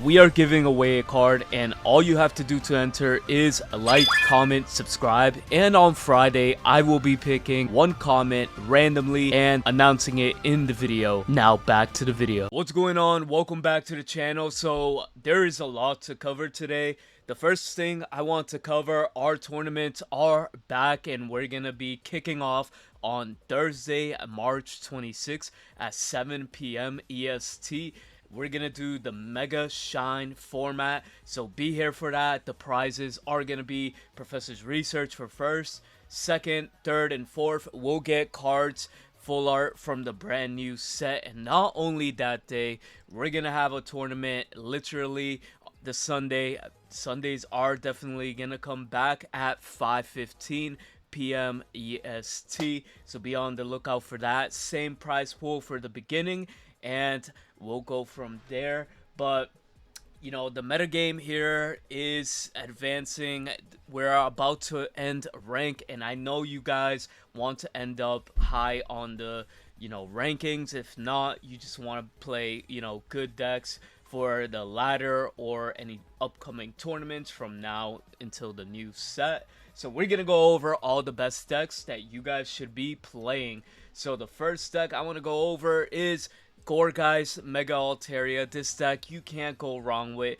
we are giving away a card, and all you have to do to enter is like, comment, subscribe, and on Friday I will be picking one comment randomly and announcing it in the video. Now back to the video. What's going on? Welcome back to the channel. So there is a lot to cover today. The first thing I want to cover, our tournaments are back, and we're gonna be kicking off on Thursday, March 26th at 7 p.m. EST. We're gonna do the Mega Shine format, so be here for that. The prizes are gonna be Professor's Research for first, second, third, and fourth. We'll get cards, full art from the brand new set, and not only that day, we're gonna have a tournament literally the Sunday. Sundays are definitely gonna come back at 5:15 p.m. EST, so be on the lookout for that. Same prize pool for the beginning, and we'll go from there. But you know, the metagame here is advancing. We're about to end rank, and I know you guys want to end up high on the, you know, rankings. If not, you just want to play, you know, good decks for the ladder or any upcoming tournaments from now until the new set. So we're gonna go over all the best decks that you guys should be playing. So the first deck I want to go over is Gourgeist Mega Altaria. This deck you can't go wrong with.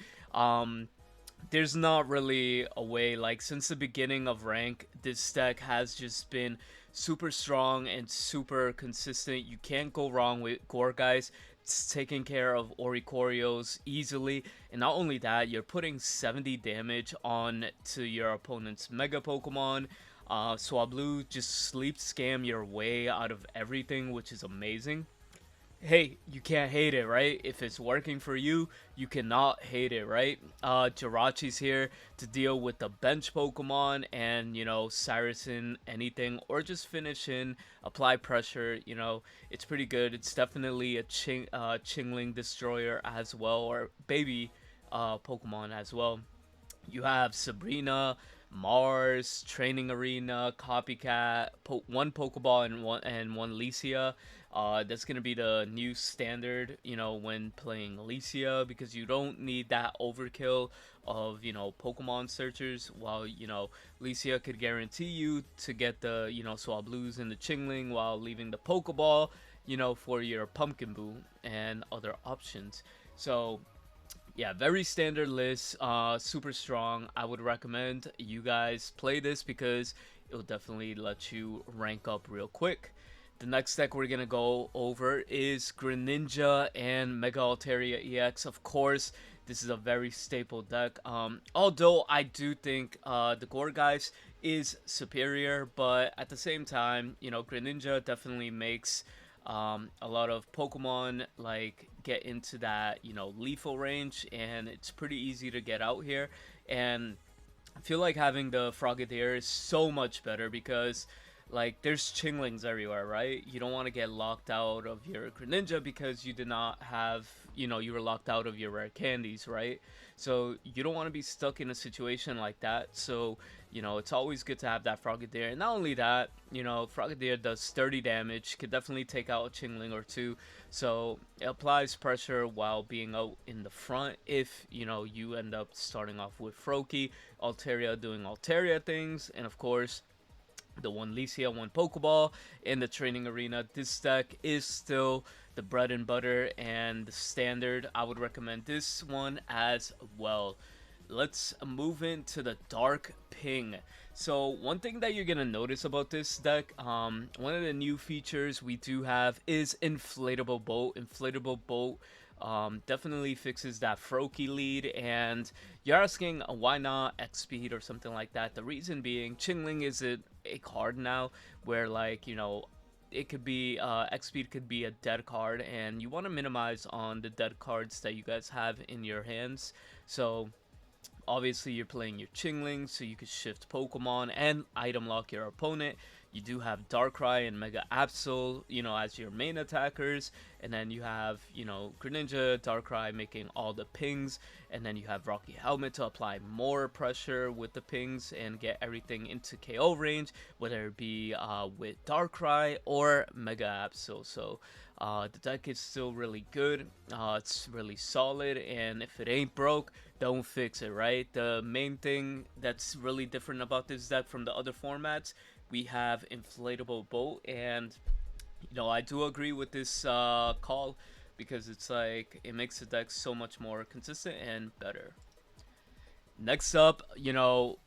There's not really a way, like, since the beginning of rank, this deck has just been super strong and super consistent. You can't go wrong with Gourgeist. It's taking care of Oricorios easily, and not only that, you're putting 70 damage on to your opponent's Mega Pokemon. Swablu just sleep scam your way out of everything, which is amazing. Hey, you can't hate it, right? If it's working for you, you cannot hate it, right? Jirachi's here to deal with the bench Pokemon and, you know, Cyrusing anything, or just finish in, apply pressure. You know, it's pretty good. It's definitely a Chingling Destroyer as well, or baby Pokemon as well. You have Sabrina, Mars, Training Arena, Copycat, one Pokeball, and one Licia. That's gonna be the new standard, you know, when playing Licia, because you don't need that overkill of, you know, Pokemon searchers. While, you know, Licia could guarantee you to get the, you know, Swablues and the Chingling while leaving the Pokeball, you know, for your Pumpkin Boo and other options. So yeah, very standard list, super strong. I would recommend you guys play this because it'll definitely let you rank up real quick. The next deck we're gonna go over is Greninja and Mega Altaria EX. Of course, this is a very staple deck. Although I do think the Gourgeist is superior, but at the same time, you know, Greninja definitely makes a lot of Pokemon like get into that, you know, lethal range, and it's pretty easy to get out here. And I feel like having the Frogadier is so much better because, like, there's Chinglings everywhere, right? You don't want to get locked out of your Greninja because you did not have, you know, you were locked out of your rare candies, right? So you don't want to be stuck in a situation like that. So, you know, it's always good to have that Frogadier. And not only that, you know, Frogadier does 30 damage, could definitely take out a Chingling or two. So it applies pressure while being out in the front if, you know, you end up starting off with Froakie, Altaria doing Altaria things, and of course, the one Licia, one Pokeball in the Training Arena. This deck is still the bread and butter and the standard. I would recommend this one as well. Let's move into the Dark Ping. So one thing that you're gonna notice about this deck, one of the new features we do have is Inflatable Bolt. Inflatable Bolt definitely fixes that Froakie lead, and you're asking why not X speed or something like that. The reason being, Chingling is a card now where, like, you know, it could be X speed could be a dead card, and you want to minimize on the dead cards that you guys have in your hands. So obviously you're playing your Chingling so you can shift Pokemon and item lock your opponent. You do have Darkrai and Mega Absol, you know, as your main attackers, and then you have, you know, Greninja, Darkrai making all the pings, and then you have Rocky Helmet to apply more pressure with the pings and get everything into KO range, whether it be with Darkrai or Mega Absol. So The deck is still really good. It's really solid, and if it ain't broke, don't fix it, right? The main thing that's really different about this deck from the other formats, we have Inflatable Bolt, and I do agree with this call, because it's like it makes the deck so much more consistent and better. Next up,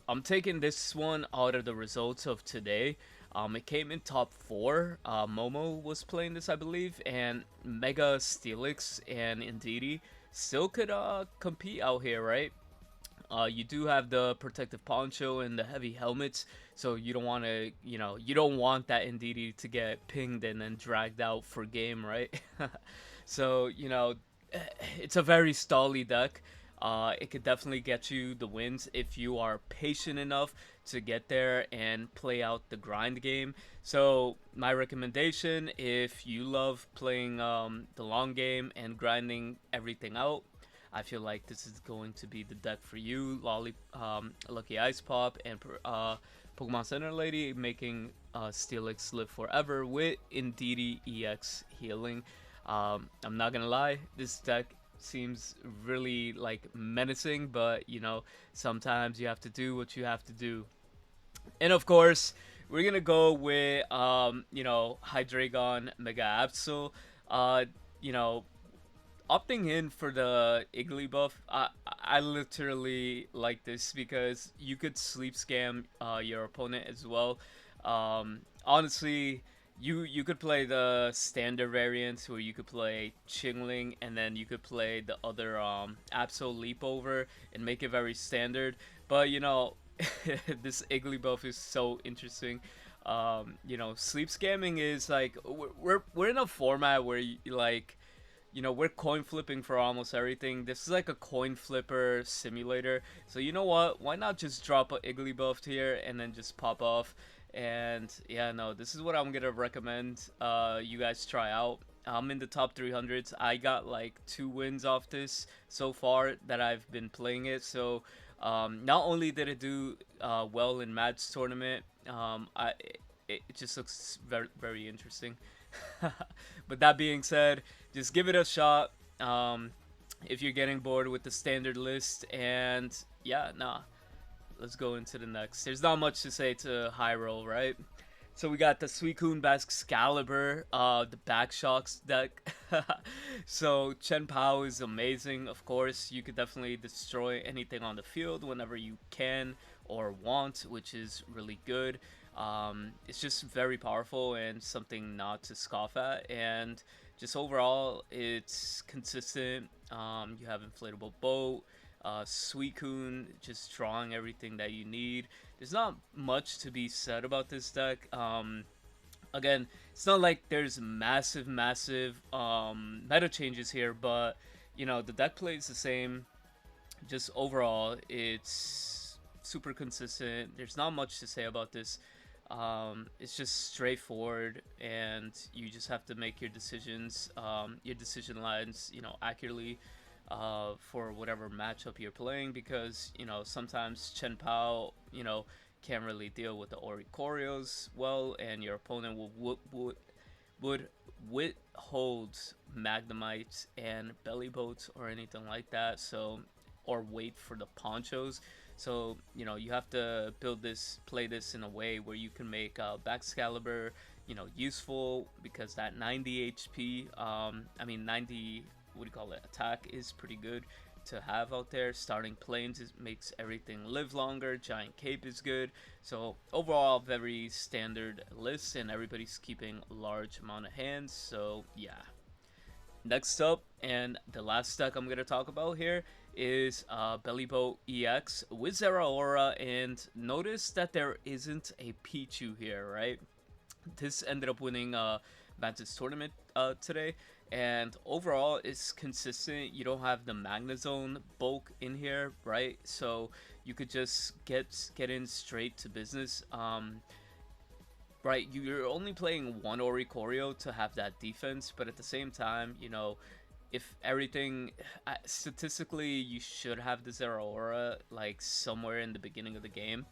I'm taking this one out of the results of today. It came in top 4. Momo was playing this, I believe, and Mega, Steelix, and Indeedee still could compete out here, right? You do have the protective poncho and the heavy helmets, so you don't want to, you don't want that Indeedee to get pinged and then dragged out for game, right? So, it's a very stally deck. It could definitely get you the wins if you are patient enough to get there and play out the grind game. So my recommendation, if you love playing the long game and grinding everything out, I feel like this is going to be the deck for you. Lucky Ice Pop and Pokemon Center Lady making Steelix live forever with Indeedee EX healing. I'm not gonna lie, this deck seems really like menacing, but sometimes you have to do what you have to do. And of course, we're gonna go with Hydreigon Mega Absol. You know, Opting in for the Iggly buff, I literally like this because you could sleep scam your opponent as well. Honestly, you could play the standard variants where you could play Chingling and then you could play the other Absol Leapover and make it very standard. But this Iggly buff is so interesting. Sleep scamming is like we're in a format where we're coin flipping for almost everything. This is like a coin flipper simulator. So you know what? Why not just drop a Iggly buff here and then just pop off? And yeah, no, this is what I'm gonna recommend you guys try out. I'm in the top 300s. I got like 2 wins off this so far that I've been playing it. So not only did it do well in match tournament, it just looks very, very interesting. But that being said, just give it a shot if you're getting bored with the standard list. And yeah, nah, let's go into the next. There's not much to say to high roll, right? So we got the Suicune Baxcakiber, the Backshocks deck. So Chen Pao is amazing. Of course, you could definitely destroy anything on the field whenever you can or want, which is really good. It's just very powerful and something not to scoff at. And just overall, it's consistent. You have Inflatable Boat, Suicune, just drawing everything that you need. There's not much to be said about this deck. Again, it's not like there's massive meta changes here, but the deck plays the same. Just overall, it's super consistent. There's not much to say about this. It's just straightforward, and you just have to make your decisions, your decision lines, accurately for whatever matchup you're playing, because sometimes Chen Pao can't really deal with the Oricorios well, and your opponent would withhold Magnemite and Bellibolt or anything like that, so or wait for the ponchos. So you have to play this in a way where you can make Baxcakiber useful, because that 90 HP, 90, what do you call it, attack is pretty good to have out there. Starting Plains makes everything live longer. Giant Cape is good. So overall, very standard list, and everybody's keeping a large amount of hands. So yeah. Next up, and the last deck I'm going to talk about here, is Bellibolt EX with Zeraora, and notice that there isn't a Pichu here, right? This ended up winning Vantage Tournament today, and overall it's consistent. You don't have the Magnezone bulk in here, right? So you could just get in straight to business. Right, you're only playing one Oricorio to have that defense, but at the same time, if everything, statistically, you should have the Zeraora like somewhere in the beginning of the game,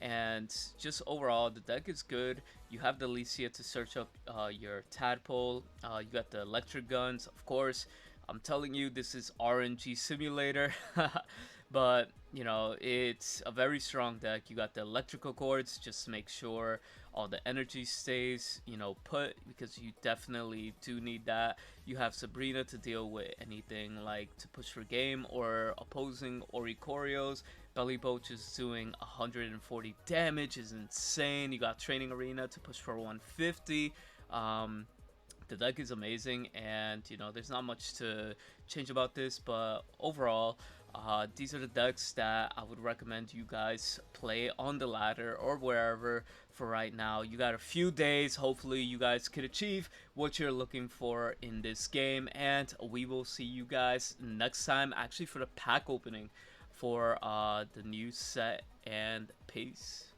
and just overall the deck is good. You have the Licia to search up your Tadpole, you got the electric guns, of course. I'm telling you, this is RNG simulator, but you know, it's a very strong deck. You got the electrical cords, just make sure all the energy stays, you know, put, because you definitely do need that. You have Sabrina to deal with anything like to push for game or opposing Oricorios. Bellibolt is doing 140 damage, is insane. You got Training Arena to push for 150. The deck is amazing, and you know, there's not much to change about this, but overall these are the decks that I would recommend you guys play on the ladder or wherever for right now. You got a few days, hopefully you guys could achieve what you're looking for in this game, and we will see you guys next time, actually for the pack opening for the new set, and peace.